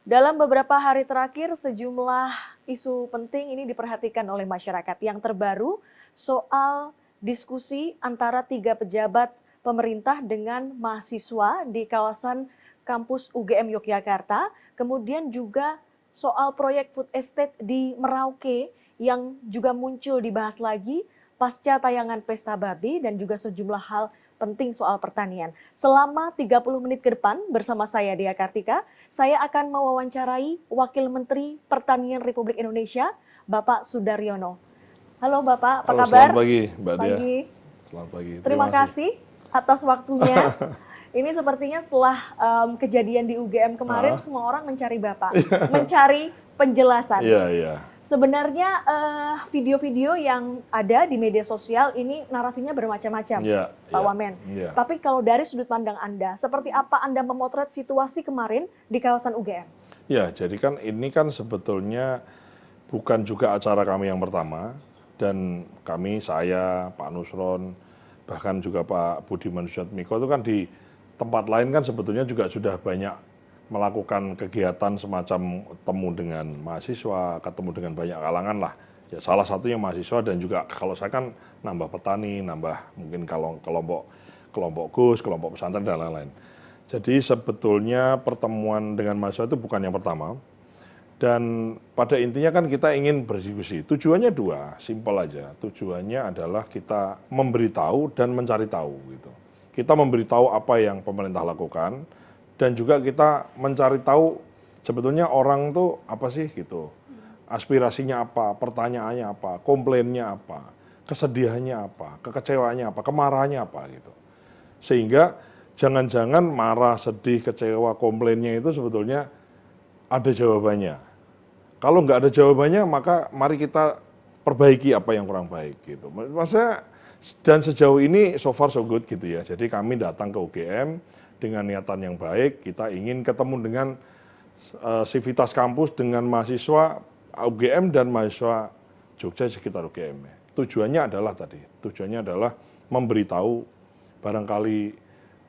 Dalam beberapa hari terakhir, sejumlah isu penting ini diperhatikan oleh masyarakat. Yang terbaru soal diskusi antara tiga pejabat pemerintah dengan mahasiswa di kawasan kampus UGM Yogyakarta. Kemudian juga soal proyek food estate di Merauke yang juga muncul dibahas lagi pasca tayangan Pesta Babi dan juga sejumlah hal penting soal pertanian. Selama 30 menit ke depan bersama saya Dea Kartika, saya akan mewawancarai Wakil Menteri Pertanian Republik Indonesia, Bapak Sudaryono. Halo Bapak, apa Halo, kabar? selamat pagi Mbak Dea. Pagi. Selamat pagi, Terima terima kasih. kasih atas waktunya. Ini sepertinya setelah kejadian di UGM kemarin, Ah, semua orang mencari Bapak, mencari penjelasan. Iya, iya. Sebenarnya video-video yang ada di media sosial ini narasinya bermacam-macam, Iya, Pak iya, Wamen. iya. Tapi kalau dari sudut pandang Anda, seperti apa Anda memotret situasi kemarin di kawasan UGM? Ya, jadi kan ini kan sebetulnya bukan juga acara kami yang pertama, dan kami, saya, Pak Nusron, bahkan juga Pak Budiman Sujatmiko itu kan di tempat lain kan sebetulnya juga sudah banyak melakukan kegiatan semacam temu dengan mahasiswa, ketemu dengan banyak kalangan lah. Ya salah satunya mahasiswa dan juga kalau saya kan nambah petani, nambah mungkin kalau kelompok kelompok GUS, kelompok pesantren dan lain-lain. Jadi sebetulnya pertemuan dengan mahasiswa itu bukan yang pertama. Dan pada intinya kan kita ingin berdiskusi. Tujuannya dua, simpel aja. Tujuannya adalah kita memberitahu dan mencari tahu gitu. Kita memberitahu apa yang pemerintah lakukan dan juga kita mencari tahu sebetulnya orang tuh apa sih gitu. Aspirasinya apa, pertanyaannya apa, komplainnya apa, kesedihannya apa, kekecewaannya apa, kemarahannya apa gitu. Sehingga jangan-jangan marah, sedih, kecewa, komplainnya itu sebetulnya ada jawabannya. Kalau nggak ada jawabannya, maka mari kita perbaiki apa yang kurang baik gitu. Maksudnya dan sejauh ini so far so good gitu ya. Jadi kami datang ke UGM dengan niatan yang baik, kita ingin ketemu dengan sivitas kampus dengan mahasiswa UGM dan mahasiswa Jogja sekitar UGM. Tujuannya adalah tadi, tujuannya adalah memberitahu barangkali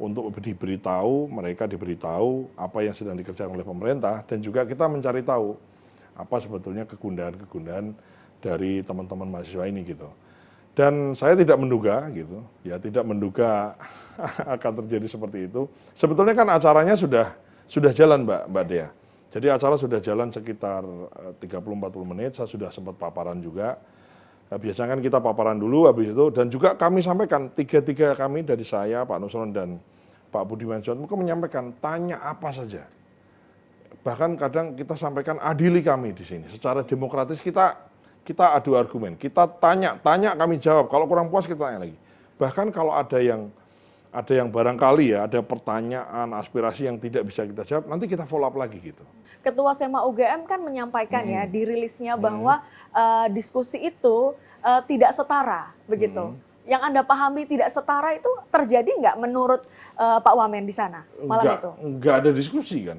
untuk diberitahu, mereka diberitahu apa yang sedang dikerjakan oleh pemerintah dan juga kita mencari tahu apa sebetulnya kegundahan-kegundahan dari teman-teman mahasiswa ini gitu. Dan saya tidak menduga gitu, ya tidak menduga akan terjadi seperti itu. Sebetulnya kan acaranya sudah jalan Mbak Dea. Jadi acara sudah jalan sekitar 30-40 menit, saya sudah sempat paparan juga. Biasanya kan kita paparan dulu habis itu dan juga kami sampaikan tiga kami dari saya, Pak Nusron dan Pak Budiman Sujatmiko menyampaikan tanya apa saja. Bahkan kadang kita sampaikan adili kami di sini. Secara demokratis kita adu argumen, kita tanya kami jawab. Kalau kurang puas kita tanya lagi. Bahkan kalau ada yang barangkali ya ada pertanyaan, aspirasi yang tidak bisa kita jawab, nanti kita follow up lagi gitu. Ketua SEMA UGM kan menyampaikan ya di rilisnya bahwa diskusi itu tidak setara, begitu. Yang Anda pahami tidak setara itu terjadi nggak menurut Pak Wamen di sana malam itu? Enggak ada diskusi kan.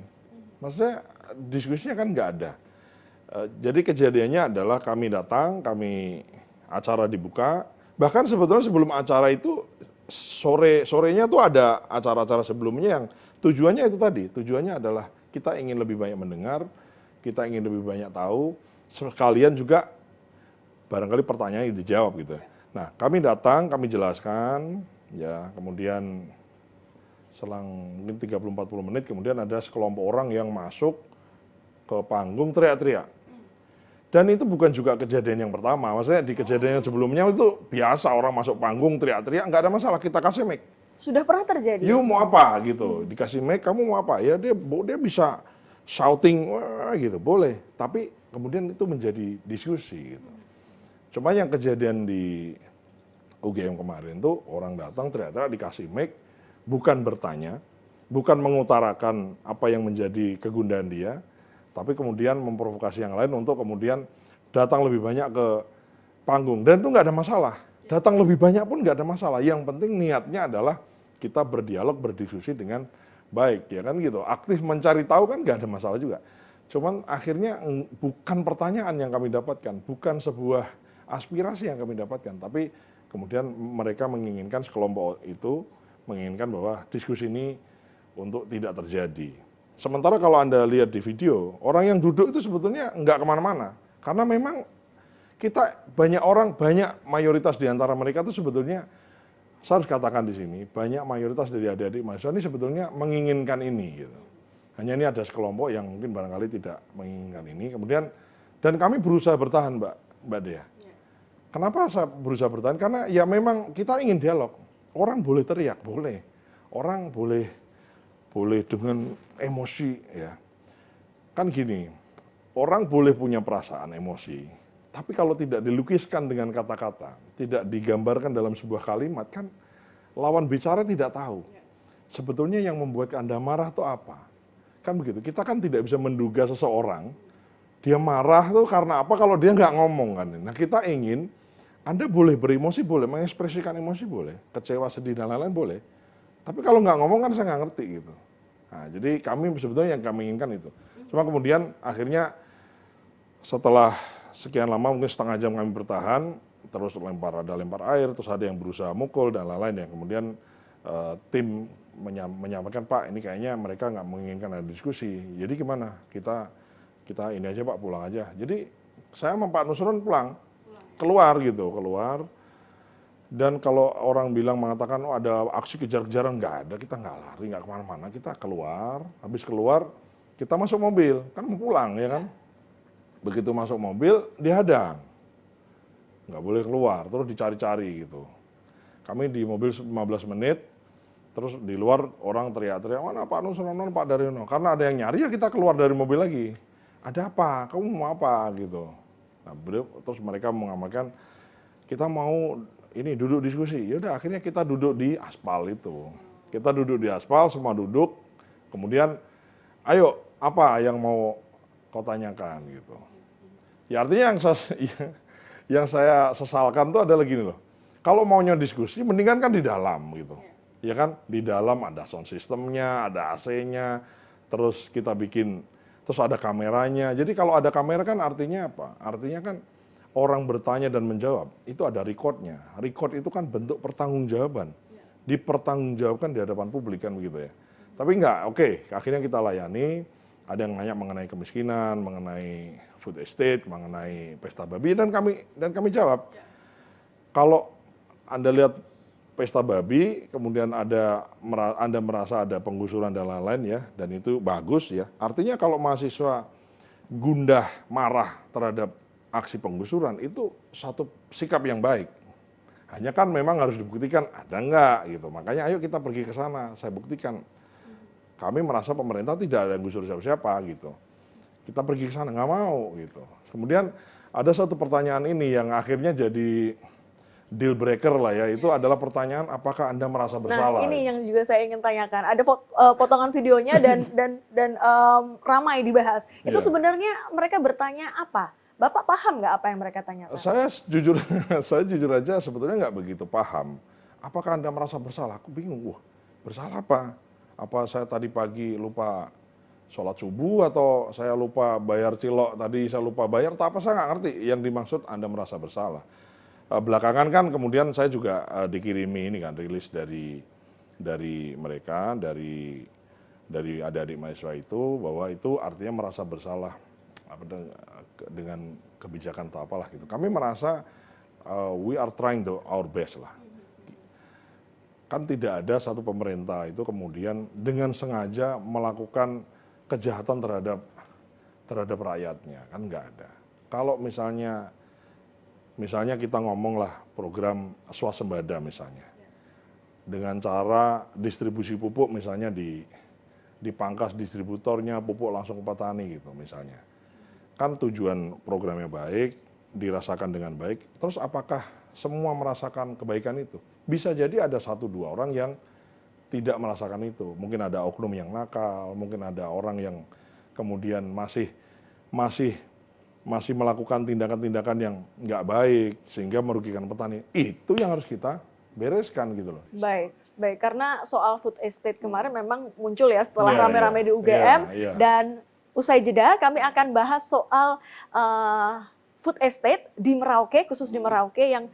Maksudnya diskusinya kan nggak ada. Jadi kejadiannya adalah kami datang, acara dibuka. Bahkan sebetulnya sebelum acara itu sorenya tuh ada acara-acara sebelumnya yang tujuannya itu tadi. Tujuannya adalah kita ingin lebih banyak mendengar, kita ingin lebih banyak tahu, sekalian juga barangkali pertanyaan yang dijawab gitu. Nah, kami datang, kami jelaskan, ya kemudian selang mungkin 30-40 menit kemudian ada sekelompok orang yang masuk ke panggung teriak-teriak. Dan itu bukan juga kejadian yang pertama, maksudnya di kejadian yang sebelumnya itu biasa orang masuk panggung teriak-teriak, nggak ada masalah, kita kasih mic. Sudah pernah terjadi? You mau apa gitu, dikasih mic kamu mau apa? Ya dia bisa shouting wah, gitu, boleh. Tapi kemudian itu menjadi diskusi gitu. Cuma yang kejadian di UGM kemarin tuh orang datang teriak-teriak dikasih mic, bukan bertanya, bukan mengutarakan apa yang menjadi kegundahan dia, tapi kemudian memprovokasi yang lain untuk kemudian datang lebih banyak ke panggung. Dan itu nggak ada masalah. Datang lebih banyak pun nggak ada masalah. Yang penting niatnya adalah kita berdialog, berdiskusi dengan baik, ya kan gitu. Aktif mencari tahu kan nggak ada masalah juga. Cuman akhirnya bukan pertanyaan yang kami dapatkan, bukan sebuah aspirasi yang kami dapatkan, tapi kemudian mereka menginginkan sekelompok itu menginginkan bahwa diskusi ini untuk tidak terjadi. Sementara kalau Anda lihat di video, orang yang duduk itu sebetulnya nggak kemana-mana. Karena memang kita banyak orang, banyak mayoritas di antara mereka itu sebetulnya, saya harus katakan di sini, banyak mayoritas dari adik-adik mahasiswa ini sebetulnya menginginkan ini. Gitu. Hanya ini ada sekelompok yang mungkin barangkali tidak menginginkan ini. Kemudian, dan kami berusaha bertahan, Mbak Dea. Kenapa saya berusaha bertahan? Karena ya memang kita ingin dialog. Orang boleh teriak, boleh. Orang boleh dengan emosi, ya. Kan gini, orang boleh punya perasaan emosi, tapi kalau tidak dilukiskan dengan kata-kata, tidak digambarkan dalam sebuah kalimat, kan lawan bicara tidak tahu. Sebetulnya yang membuat Anda marah itu apa? Kan begitu, kita kan tidak bisa menduga seseorang, dia marah tuh karena apa kalau dia nggak ngomong kan. Nah kita ingin, Anda boleh beremosi, boleh mengekspresikan emosi, boleh, kecewa, sedih, dan lain-lain boleh. Tapi kalau nggak ngomong kan saya nggak ngerti gitu. Nah, jadi kami sebetulnya yang kami inginkan itu. Cuma kemudian akhirnya setelah sekian lama, mungkin setengah jam kami bertahan, terus ada lempar air, terus ada yang berusaha mukul dan lain-lain ya. Kemudian tim menyampaikan, Pak ini kayaknya mereka nggak menginginkan ada diskusi. Jadi gimana? Kita ini aja Pak, pulang aja. Jadi saya sama Pak Nusron pulang, keluar. Dan kalau orang bilang mengatakan oh ada aksi kejar-kejaran, nggak ada, kita nggak lari, nggak kemana-mana, kita keluar, habis keluar kita masuk mobil, kan mau pulang ya kan, begitu masuk mobil dihadang, nggak boleh keluar, terus dicari-cari gitu. Kami di mobil 15 menit, terus di luar orang teriak-teriak, mana Pak Nusron, Pak Daryono, karena ada yang nyari ya kita keluar dari mobil lagi, ada apa, kamu mau apa gitu. Nah terus mereka mengamalkan, kita mau ini duduk diskusi, yaudah akhirnya kita duduk di aspal itu. Kita duduk di aspal, semua duduk, kemudian ayo apa yang mau kau tanyakan gitu. Ya artinya yang saya sesalkan tuh adalah gini loh, kalau maunya diskusi mendingan kan di dalam gitu. Ya kan, di dalam ada sound systemnya, ada AC-nya, terus kita bikin, terus ada kameranya. Jadi kalau ada kamera kan artinya apa? Artinya kan orang bertanya dan menjawab, itu ada recordnya. Record itu kan bentuk pertanggungjawaban. Dipertanggungjawabkan di hadapan publik kan begitu ya. Tapi enggak, oke, akhirnya kita layani. Ada yang nanya mengenai kemiskinan, mengenai food estate, mengenai pesta babi, dan kami jawab. Kalau Anda lihat pesta babi, kemudian Anda merasa ada penggusuran dan lain-lain ya, dan itu bagus ya. Artinya kalau mahasiswa gundah, marah terhadap aksi penggusuran itu satu sikap yang baik. Hanya kan memang harus dibuktikan ada enggak gitu. Makanya ayo kita pergi ke sana, saya buktikan. Kami merasa pemerintah tidak ada yang gusur siapa-siapa gitu. Kita pergi ke sana, nggak mau gitu. Kemudian ada satu pertanyaan ini yang akhirnya jadi deal breaker lah ya, itu adalah pertanyaan apakah Anda merasa bersalah. Nah ini yang juga saya ingin tanyakan, ada potongan videonya dan ramai dibahas. Itu sebenarnya mereka bertanya apa? Bapak paham nggak apa yang mereka tanyakan? Saya jujur aja sebetulnya nggak begitu paham. Apakah Anda merasa bersalah? Aku bingung. Wah, bersalah apa? Apa saya tadi pagi lupa sholat subuh atau saya lupa bayar cilok tadi saya lupa bayar? Atau apa saya nggak ngerti. Yang dimaksud Anda merasa bersalah. Belakangan kan kemudian saya juga dikirimi ini kan rilis dari mereka, dari adik-adik mahasiswa itu, bahwa itu artinya merasa bersalah dengan kebijakan atau apalah gitu. Kami merasa we are trying our best lah. Kan tidak ada satu pemerintah itu kemudian dengan sengaja melakukan kejahatan terhadap rakyatnya, kan nggak ada. Kalau misalnya kita ngomonglah program swasembada misalnya, dengan cara distribusi pupuk misalnya dipangkas distributornya, pupuk langsung ke petani gitu misalnya. Kan tujuan programnya baik, dirasakan dengan baik, terus apakah semua merasakan kebaikan itu? Bisa jadi ada 1-2 orang yang tidak merasakan itu. Mungkin ada oknum yang nakal, mungkin ada orang yang kemudian masih melakukan tindakan-tindakan yang nggak baik sehingga merugikan petani. Itu yang harus kita bereskan gitu loh. Baik, karena soal food estate kemarin memang muncul ya setelah rame-rame di UGM, dan usai jeda kami akan bahas soal food estate di Merauke, khusus di Merauke yang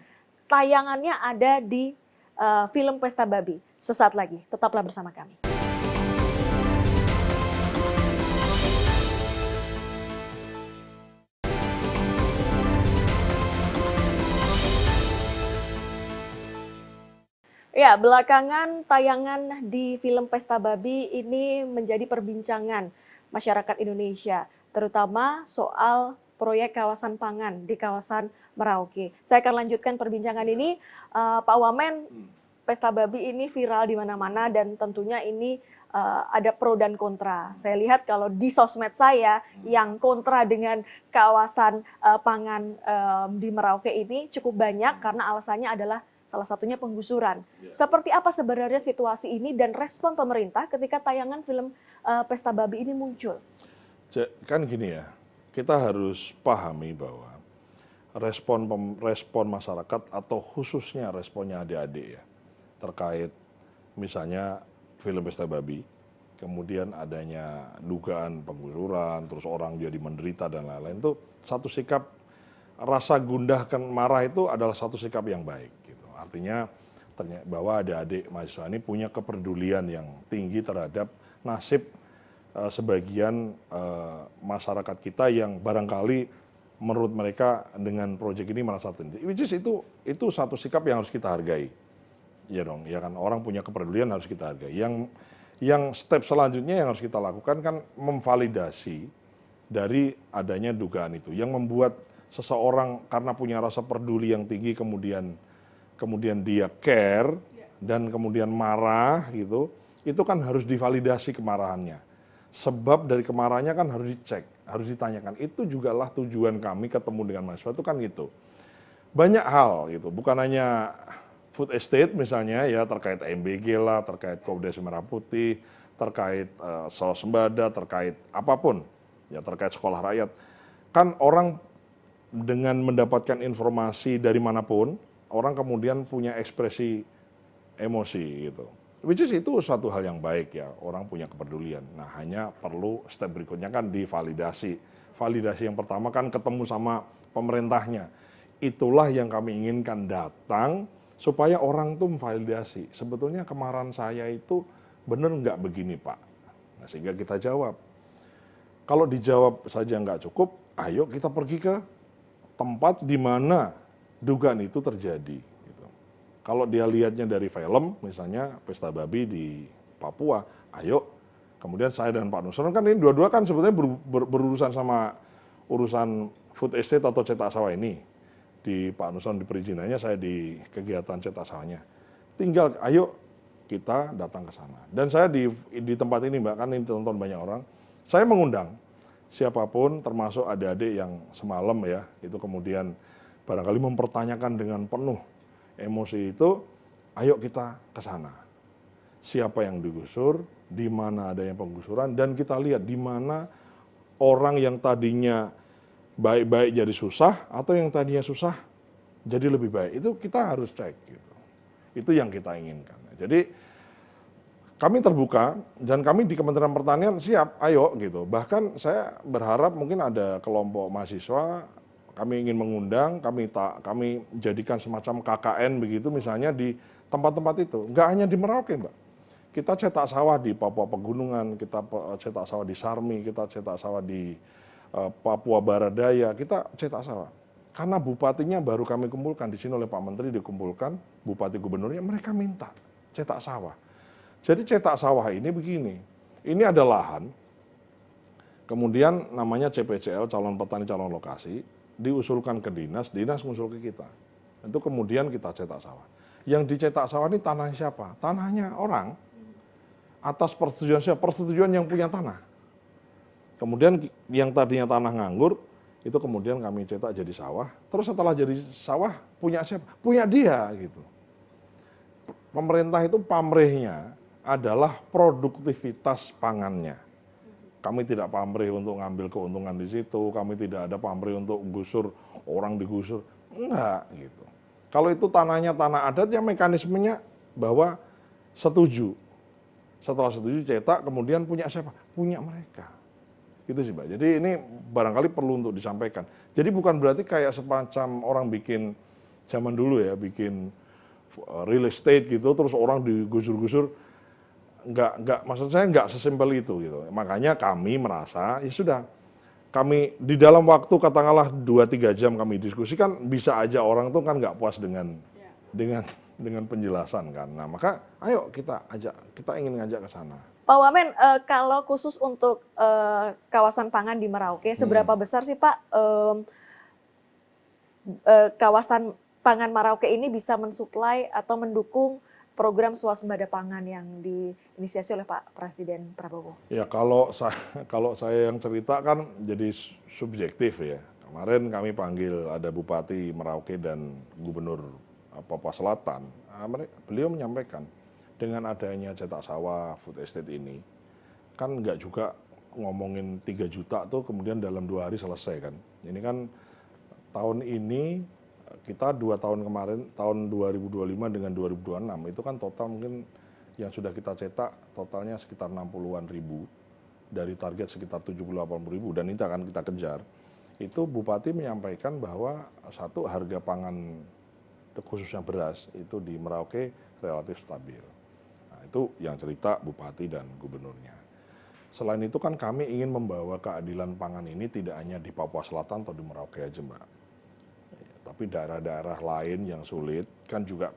tayangannya ada di film Pesta Babi. Sesaat lagi, tetaplah bersama kami. Ya, belakangan tayangan di film Pesta Babi ini menjadi perbincangan masyarakat Indonesia, terutama soal proyek kawasan pangan di kawasan Merauke. Saya akan lanjutkan perbincangan ini, Pak Wamen. Pesta Babi ini viral di mana-mana dan tentunya ini ada pro dan kontra. Saya lihat kalau di sosmed saya yang kontra dengan kawasan pangan di Merauke ini cukup banyak karena alasannya adalah salah satunya penggusuran. Seperti apa sebenarnya situasi ini dan respon pemerintah ketika tayangan film Pesta Babi ini muncul? Kan gini ya, kita harus pahami bahwa respon masyarakat atau khususnya responnya adik-adik ya, terkait misalnya film Pesta Babi, kemudian adanya dugaan penggusuran, terus orang jadi menderita dan lain-lain, itu satu sikap rasa gundah dan marah itu adalah satu sikap yang baik. Gitu. Artinya bahwa adik-adik mahasiswa ini punya kepedulian yang tinggi terhadap nasib sebagian masyarakat kita yang barangkali menurut mereka dengan proyek ini merasa tertindas. Which is itu satu sikap yang harus kita hargai. Ya dong, ya kan orang punya kepedulian harus kita hargai. Yang step selanjutnya yang harus kita lakukan kan memvalidasi dari adanya dugaan itu. Yang membuat seseorang karena punya rasa peduli yang tinggi kemudian dia care dan kemudian marah gitu, itu kan harus divalidasi kemarahannya. Sebab dari kemarahannya kan harus dicek, harus ditanyakan. Itu jugalah tujuan kami ketemu dengan mahasiswa itu kan gitu. Banyak hal gitu, bukan hanya food estate misalnya ya terkait MBG lah, terkait Komunitas Merah Putih, terkait swasembada, terkait apapun, ya terkait sekolah rakyat. Kan orang dengan mendapatkan informasi dari manapun, orang kemudian punya ekspresi emosi gitu. Which is itu suatu hal yang baik ya, orang punya kepedulian. Nah hanya perlu step berikutnya kan divalidasi. Validasi yang pertama kan ketemu sama pemerintahnya. Itulah yang kami inginkan datang supaya orang tuh memvalidasi. Sebetulnya kemarahan saya itu benar nggak begini Pak? Nah, sehingga kita jawab. Kalau dijawab saja nggak cukup, ayo kita pergi ke tempat di mana dugaan itu terjadi. Gitu. Kalau dia lihatnya dari film, misalnya Pesta Babi di Papua, ayo. Kemudian saya dan Pak Nusron kan ini dua-dua kan sebetulnya berurusan sama urusan food estate atau cetak sawah ini. Di Pak Nusron di perizinannya, saya di kegiatan cetak sawahnya. Tinggal ayo kita datang ke sana. Dan saya di tempat ini Mbak, kan ini ditonton banyak orang. Saya mengundang siapapun termasuk adik-adik yang semalam ya, itu kemudian barangkali mempertanyakan dengan penuh emosi itu, ayo kita ke sana. Siapa yang digusur, di mana ada yang penggusuran, dan kita lihat di mana orang yang tadinya baik-baik jadi susah, atau yang tadinya susah jadi lebih baik. Itu kita harus cek. Gitu. Itu yang kita inginkan. Jadi kami terbuka, dan kami di Kementerian Pertanian siap, ayo gitu. Bahkan saya berharap mungkin ada kelompok mahasiswa, kami ingin mengundang, kami jadikan semacam KKN begitu misalnya di tempat-tempat itu. Nggak hanya di Merauke Mbak. Kita cetak sawah di Papua Pegunungan, kita cetak sawah di Sarmi, kita cetak sawah di Papua Barat Daya, kita cetak sawah. Karena bupatinya baru kami kumpulkan, di sini oleh Pak Menteri dikumpulkan, bupati gubernurnya, mereka minta cetak sawah. Jadi cetak sawah ini begini, ini ada lahan, kemudian namanya CPCL, calon petani calon lokasi, diusulkan ke dinas mengusul ke kita. Itu kemudian kita cetak sawah. Yang dicetak sawah ini tanahnya siapa? Tanahnya orang, atas persetujuan siapa? Persetujuan yang punya tanah. Kemudian yang tadinya tanah nganggur, itu kemudian kami cetak jadi sawah. Terus setelah jadi sawah, punya siapa? Punya dia gitu. Pemerintah itu pamrihnya adalah produktivitas pangannya. Kami tidak pamrih untuk ngambil keuntungan di situ, kami tidak ada pamrih untuk gusur, orang digusur. Enggak gitu. Kalau itu tanahnya tanah adat, ya mekanismenya bahwa setuju. Setelah setuju cetak, kemudian punya siapa? Punya mereka. Gitu sih Mbak. Jadi ini barangkali perlu untuk disampaikan. Jadi bukan berarti kayak semacam orang bikin zaman dulu ya, bikin real estate gitu, terus orang digusur-gusur. Enggak, maksud saya enggak sesimpel itu gitu. Makanya kami merasa, ya sudah, kami di dalam waktu katakanlah 2-3 jam kami diskusikan, bisa aja orang tuh kan nggak puas dengan dengan penjelasan kan. Nah, maka ayo kita ingin ngajak ke sana. Pak Wamen, kalau khusus untuk kawasan pangan di Merauke, seberapa besar sih Pak kawasan pangan Merauke ini bisa mensuplai atau mendukung program swasembada pangan yang diinisiasi oleh Pak Presiden Prabowo? Ya kalau saya yang cerita kan jadi subjektif ya. Kemarin kami panggil ada Bupati Merauke dan Gubernur Papua Selatan. Beliau menyampaikan dengan adanya cetak sawah food estate ini, kan nggak juga ngomongin 3 juta tuh kemudian dalam 2 hari selesai kan. Ini kan tahun ini kita 2 tahun kemarin, tahun 2025 dengan 2026 itu kan total mungkin yang sudah kita cetak totalnya sekitar 60-an ribu dari target sekitar 70-80 ribu dan itu akan kita kejar. Itu Bupati menyampaikan bahwa satu harga pangan khususnya beras itu di Merauke relatif stabil. Nah, itu yang cerita Bupati dan Gubernurnya. Selain itu kan kami ingin membawa keadilan pangan ini tidak hanya di Papua Selatan atau di Merauke aja Mbak. Tapi daerah-daerah lain yang sulit kan juga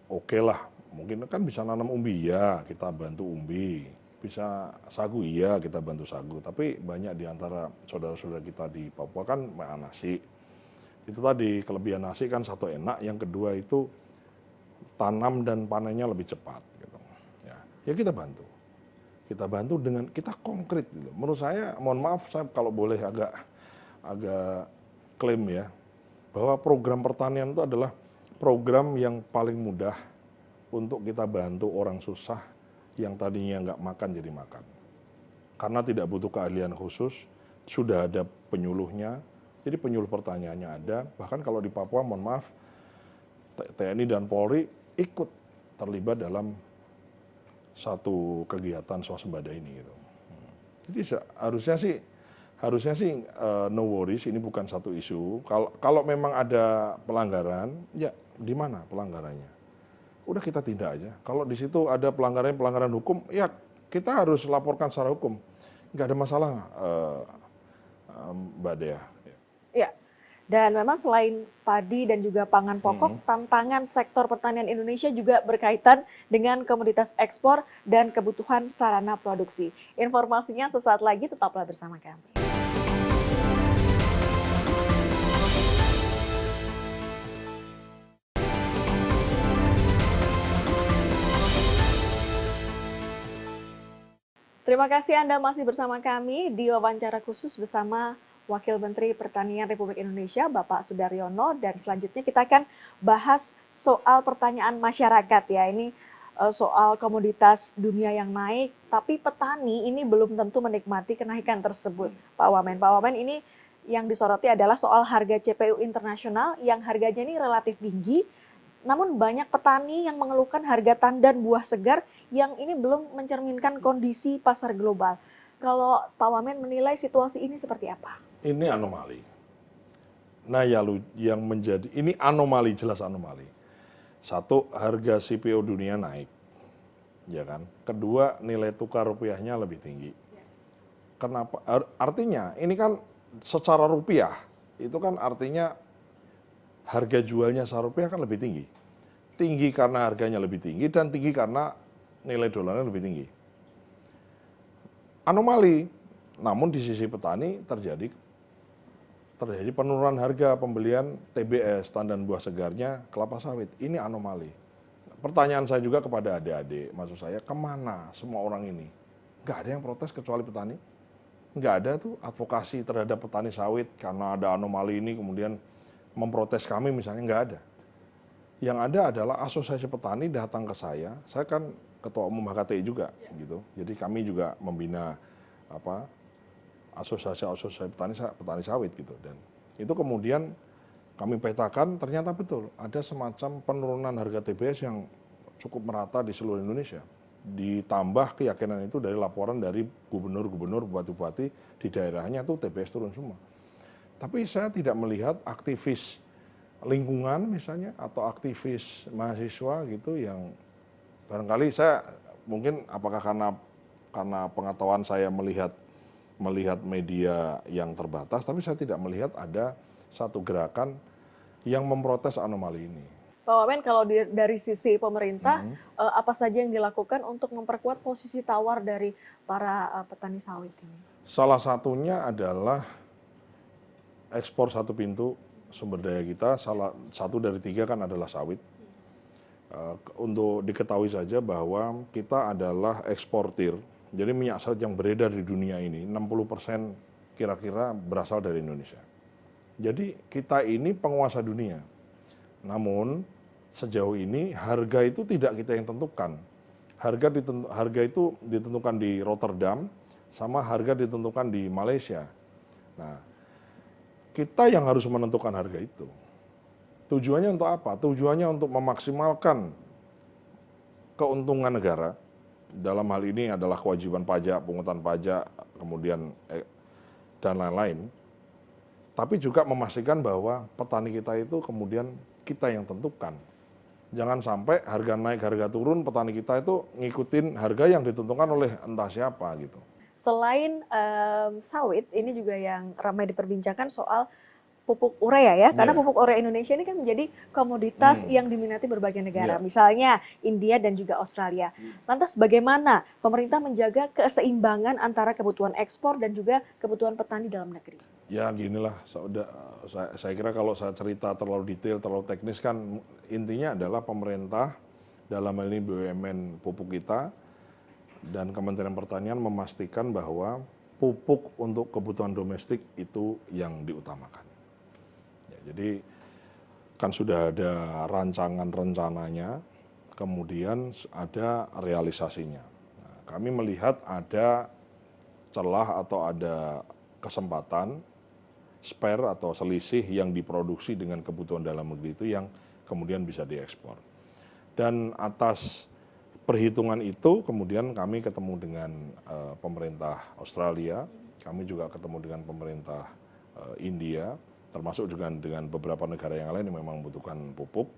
oke lah. Mungkin kan bisa nanam umbi ya, kita bantu umbi. Bisa sagu iya, kita bantu sagu. Tapi banyak di antara saudara-saudara kita di Papua kan makan nasi. Itu tadi kelebihan nasi kan satu enak, yang kedua itu tanam dan panennya lebih cepat. Gitu. Ya kita bantu. Kita bantu dengan kita konkret. Gitu. Menurut saya, mohon maaf saya kalau boleh agak klaim ya, bahwa program pertanian itu adalah program yang paling mudah untuk kita bantu orang susah yang tadinya nggak makan jadi makan. Karena tidak butuh keahlian khusus, sudah ada penyuluhnya, jadi penyuluh pertaniannya ada. Bahkan kalau di Papua, mohon maaf, TNI dan Polri ikut terlibat dalam satu kegiatan swasembada ini. Gitu. Jadi harusnya sih no worries, ini bukan satu isu. Kalau memang ada pelanggaran, ya di mana pelanggarannya? Udah kita tindak aja. Kalau di situ ada pelanggaran hukum, ya kita harus laporkan secara hukum. Nggak ada masalah, Mbak Dea. Ya, dan memang selain padi dan juga pangan pokok, tantangan sektor pertanian Indonesia juga berkaitan dengan komoditas ekspor dan kebutuhan sarana produksi. Informasinya sesaat lagi, tetaplah bersama kami. Terima kasih Anda masih bersama kami di wawancara khusus bersama Wakil Menteri Pertanian Republik Indonesia, Bapak Sudaryono. Dan selanjutnya kita akan bahas soal pertanyaan masyarakat ya. Ini soal komoditas dunia yang naik, tapi petani ini belum tentu menikmati kenaikan tersebut. Pak Wamen ini yang disoroti adalah soal harga CPO internasional yang harganya ini relatif tinggi. Namun banyak petani yang mengeluhkan harga tandan buah segar yang ini belum mencerminkan kondisi pasar global. Kalau Pak Wamen menilai situasi ini seperti apa? Ini anomali. Nah yang menjadi, ini anomali, jelas anomali. Satu, harga CPO dunia naik. Ya kan? Kedua, nilai tukar rupiahnya lebih tinggi. Kenapa? Artinya ini kan secara rupiah, itu kan artinya harga jualnya secara rupiah kan lebih tinggi. Tinggi karena harganya lebih tinggi dan tinggi karena nilai dolarnya lebih tinggi. Anomali, namun di sisi petani terjadi penurunan harga pembelian TBS, tandan buah segarnya kelapa sawit. Ini anomali. Pertanyaan saya juga kepada adik-adik, maksud saya kemana semua orang ini? Nggak ada yang protes kecuali petani. Nggak ada tuh advokasi terhadap petani sawit karena ada anomali ini kemudian memprotes kami misalnya, nggak ada. Yang ada adalah asosiasi petani datang ke saya kan ketua umum HKTI juga gitu. Jadi kami juga membina asosiasi petani sawit gitu, dan itu kemudian kami petakan ternyata betul ada semacam penurunan harga TBS yang cukup merata di seluruh Indonesia. Ditambah keyakinan itu dari laporan dari gubernur-gubernur, bupati-bupati di daerahnya tuh TBS turun semua. Tapi saya tidak melihat aktivis lingkungan misalnya atau aktivis mahasiswa gitu yang barangkali saya mungkin apakah karena pengetahuan saya melihat media yang terbatas, tapi saya tidak melihat ada satu gerakan yang memprotes anomali ini. Pak Wamen, kalau dari sisi pemerintah, Mhm. apa saja yang dilakukan untuk memperkuat posisi tawar dari para petani sawit ini? Salah satunya adalah ekspor satu pintu sumber daya kita, salah satu dari tiga kan adalah sawit. Untuk diketahui saja bahwa kita adalah eksportir, jadi minyak sawit yang beredar di dunia ini 60% kira-kira berasal dari Indonesia. Jadi kita ini penguasa dunia. Namun sejauh ini harga itu tidak kita yang tentukan. Harga itu ditentukan di Rotterdam, sama harga ditentukan di Malaysia. Nah, kita yang harus menentukan harga itu. Tujuannya untuk apa? Tujuannya untuk memaksimalkan keuntungan negara. Dalam hal ini adalah kewajiban pajak, pungutan pajak, kemudian dan lain-lain. Tapi juga memastikan bahwa petani kita itu kemudian kita yang tentukan. Jangan sampai harga naik, harga turun, petani kita itu ngikutin harga yang ditentukan oleh entah siapa gitu. Selain sawit, ini juga yang ramai diperbincangkan soal pupuk urea ya, karena Iya. pupuk urea Indonesia ini kan menjadi komoditas yang diminati berbagai negara, Iya. misalnya India dan juga Australia. Lantas bagaimana pemerintah menjaga keseimbangan antara kebutuhan ekspor dan juga kebutuhan petani dalam negeri? Ya ginilah, saya kira kalau saya cerita terlalu detail, terlalu teknis kan intinya adalah pemerintah dalam hal ini BUMN pupuk kita dan Kementerian Pertanian memastikan bahwa pupuk untuk kebutuhan domestik itu yang diutamakan. Ya, jadi kan sudah ada rancangan rencananya, kemudian ada realisasinya. Nah, kami melihat ada celah atau ada kesempatan spare atau selisih yang diproduksi dengan kebutuhan dalam negeri itu yang kemudian bisa diekspor. Dan atas perhitungan itu kemudian kami ketemu dengan pemerintah Australia, kami juga ketemu dengan pemerintah India, termasuk juga dengan beberapa negara yang lain yang memang membutuhkan pupuk,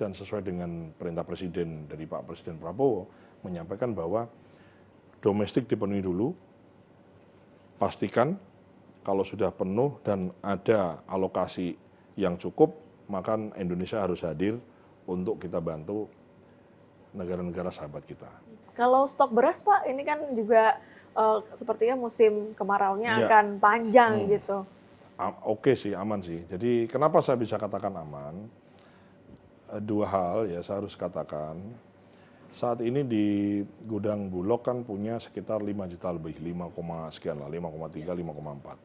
dan sesuai dengan perintah Presiden dari Pak Presiden Prabowo menyampaikan bahwa domestik dipenuhi dulu, pastikan kalau sudah penuh dan ada alokasi yang cukup, maka Indonesia harus hadir untuk kita bantu negara-negara sahabat kita. Kalau stok beras Pak, ini kan juga sepertinya musim kemaraunya Ya. akan panjang gitu. Oke sih, aman sih. Jadi kenapa saya bisa katakan aman? Dua hal ya saya harus katakan. Saat ini di gudang Bulog kan punya sekitar 5 juta lebih, 5, sekian lah, 5,3, 5,4.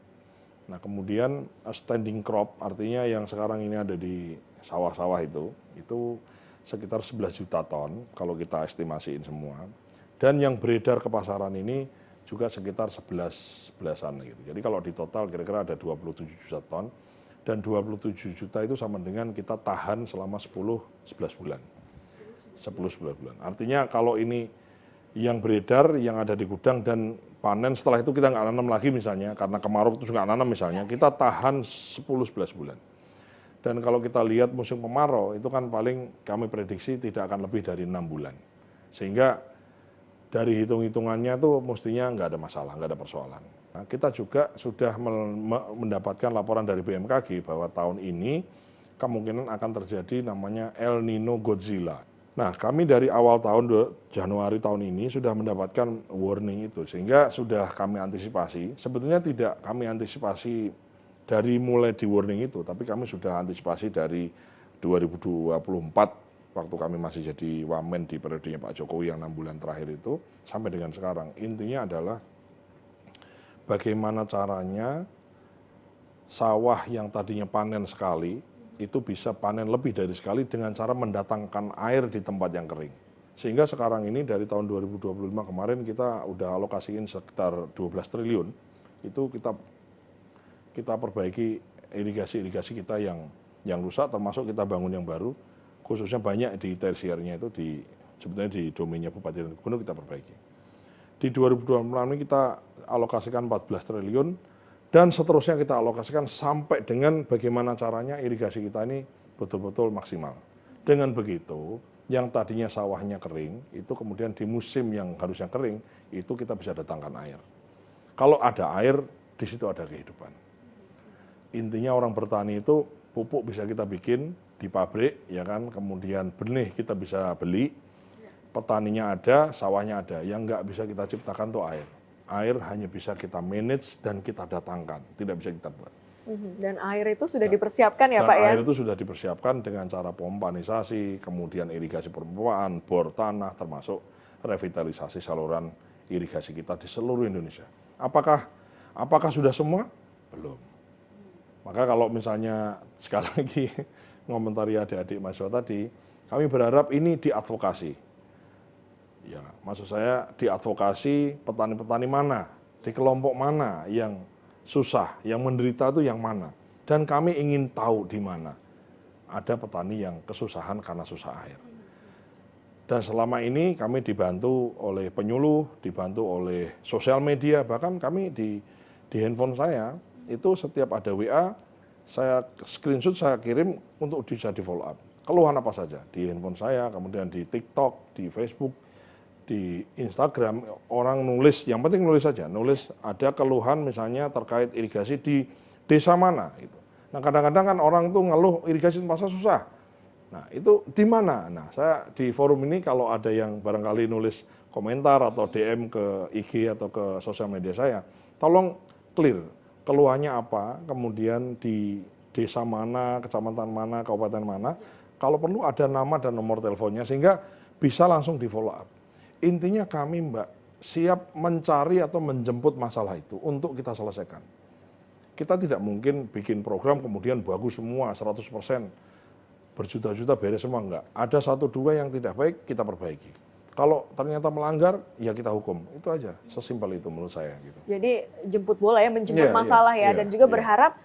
Nah kemudian standing crop, artinya yang sekarang ini ada di sawah-sawah itu sekitar 11 juta ton kalau kita estimasiin semua. Dan yang beredar ke pasaran ini juga sekitar 11-an gitu. Jadi kalau di total kira-kira ada 27 juta ton. Dan 27 juta itu sama dengan kita tahan selama 10-11 bulan. 10-11 bulan. Artinya kalau ini yang beredar, yang ada di gudang dan panen setelah itu kita nggak nanam lagi misalnya, karena kemarau itu nggak nanam misalnya, kita tahan 10-11 bulan. Dan kalau kita lihat musim kemarau, itu kan paling kami prediksi tidak akan lebih dari 6 bulan. Sehingga dari hitung-hitungannya itu mestinya nggak ada masalah, nggak ada persoalan. Nah, kita juga sudah mendapatkan laporan dari BMKG bahwa tahun ini kemungkinan akan terjadi namanya El Nino Godzilla. Nah, kami dari awal tahun Januari tahun ini sudah mendapatkan warning itu, sehingga sudah kami antisipasi. Sebetulnya tidak kami antisipasi dari mulai di warning itu, tapi kami sudah antisipasi dari 2024, waktu kami masih jadi wamen di periodenya Pak Jokowi yang 6 bulan terakhir itu, sampai dengan sekarang. Intinya adalah bagaimana caranya sawah yang tadinya panen sekali, itu bisa panen lebih dari sekali dengan cara mendatangkan air di tempat yang kering. Sehingga sekarang ini dari tahun 2025 kemarin kita udah alokasiin sekitar 12 triliun, itu kita perbaiki irigasi-irigasi kita yang rusak, termasuk kita bangun yang baru, khususnya banyak di tersiernya itu sebetulnya di domainnya Bupati dan Gubernur kita perbaiki. Di 2026 ini kita alokasikan 14 triliun, dan seterusnya kita alokasikan sampai dengan bagaimana caranya irigasi kita ini betul-betul maksimal. Dengan begitu, yang tadinya sawahnya kering, itu kemudian di musim yang harusnya kering, itu kita bisa datangkan air. Kalau ada air, di situ ada kehidupan. Intinya orang bertani itu pupuk bisa kita bikin, di pabrik, ya kan, kemudian benih kita bisa beli, petaninya ada, sawahnya ada, yang nggak bisa kita ciptakan tuh air. Air hanya bisa kita manage dan kita datangkan, tidak bisa kita buat. Dan air itu sudah dipersiapkan ya Dan Pak ya? air itu sudah dipersiapkan dengan cara pompanisasi, kemudian irigasi permukaan, bor tanah, termasuk revitalisasi saluran irigasi kita di seluruh Indonesia. Apakah sudah semua? Belum. Maka kalau misalnya sekali lagi ngomentari adik-adik mahasiswa tadi, kami berharap ini diadvokasi. Ya, maksud saya diadvokasi petani-petani mana, di kelompok mana yang susah, yang menderita itu yang mana. Dan kami ingin tahu di mana ada petani yang kesusahan karena susah air. Dan selama ini kami dibantu oleh penyuluh, dibantu oleh sosial media, bahkan kami di handphone saya, itu setiap ada WA, saya screenshot, saya kirim untuk bisa di follow up. Keluhan apa saja, di handphone saya, kemudian di TikTok, di Facebook, di Instagram, orang nulis, yang penting nulis saja, nulis ada keluhan misalnya terkait irigasi di desa mana. Gitu. Nah kadang-kadang kan orang tuh ngeluh irigasi tempat susah. Nah itu di mana? Nah saya di forum ini kalau ada yang barangkali nulis komentar atau DM ke IG atau ke sosial media saya, tolong clear, keluhannya apa, kemudian di desa mana, kecamatan mana, kabupaten mana, kalau perlu ada nama dan nomor teleponnya sehingga bisa langsung di follow up. Intinya kami Mbak siap mencari atau menjemput masalah itu untuk kita selesaikan. Kita tidak mungkin bikin program kemudian bagus semua 100%, berjuta-juta beres semua, enggak. Ada 1-2 yang tidak baik kita perbaiki. Kalau ternyata melanggar ya kita hukum, itu aja, sesimpel itu menurut saya. Gitu. Jadi jemput bola ya, menjemput masalah ya, dan juga berharap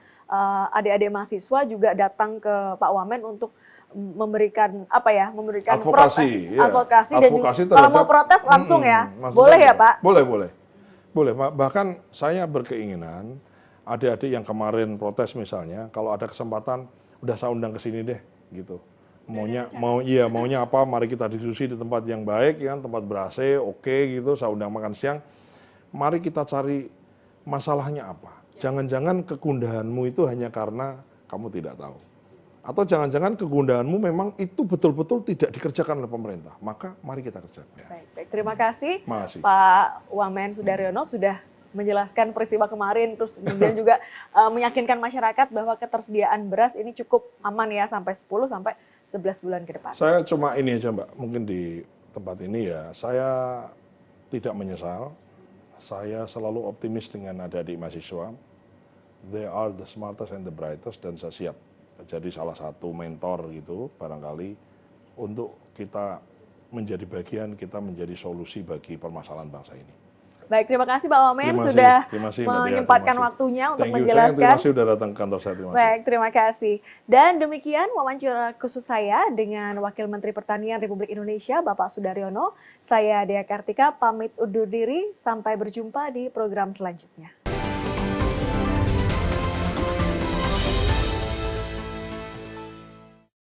adik-adik mahasiswa juga datang ke Pak Wamen untuk memberikan advokasi dan juga kalau mau protes langsung ya, boleh ya Pak? Boleh. Bahkan saya berkeinginan adik-adik yang kemarin protes misalnya, kalau ada kesempatan udah saya undang ke sini deh, gitu. Maunya apa? Mari kita diskusi di tempat yang baik, ya, tempat ber-AC, oke, gitu. Saya undang makan siang. Mari kita cari masalahnya apa. Jangan-jangan kegundahanmu itu hanya karena kamu tidak tahu. Atau jangan-jangan kegundahanmu memang itu betul-betul tidak dikerjakan oleh pemerintah. Maka mari kita kerjakan. Baik. Terima kasih Pak Wamen Sudaryono sudah menjelaskan peristiwa kemarin, terus kemudian juga meyakinkan masyarakat bahwa ketersediaan beras ini cukup aman ya sampai 10 sampai 11 bulan ke depan. Saya cuma ini aja Mbak, mungkin di tempat ini ya, saya tidak menyesal. Saya selalu optimis dengan adik-adik mahasiswa. They are the smartest and the brightest, dan saya siap jadi salah satu mentor gitu barangkali untuk kita menjadi bagian, kita menjadi solusi bagi permasalahan bangsa ini. Baik, terima kasih Pak Wamen sudah menyempatkan waktunya untuk menjelaskan. Terima kasih sudah datang ke kantor saya. Baik, terima kasih. Dan demikian wawancara khusus saya dengan Wakil Menteri Pertanian Republik Indonesia Bapak Sudaryono. Saya Dea Kartika pamit undur diri, sampai berjumpa di program selanjutnya.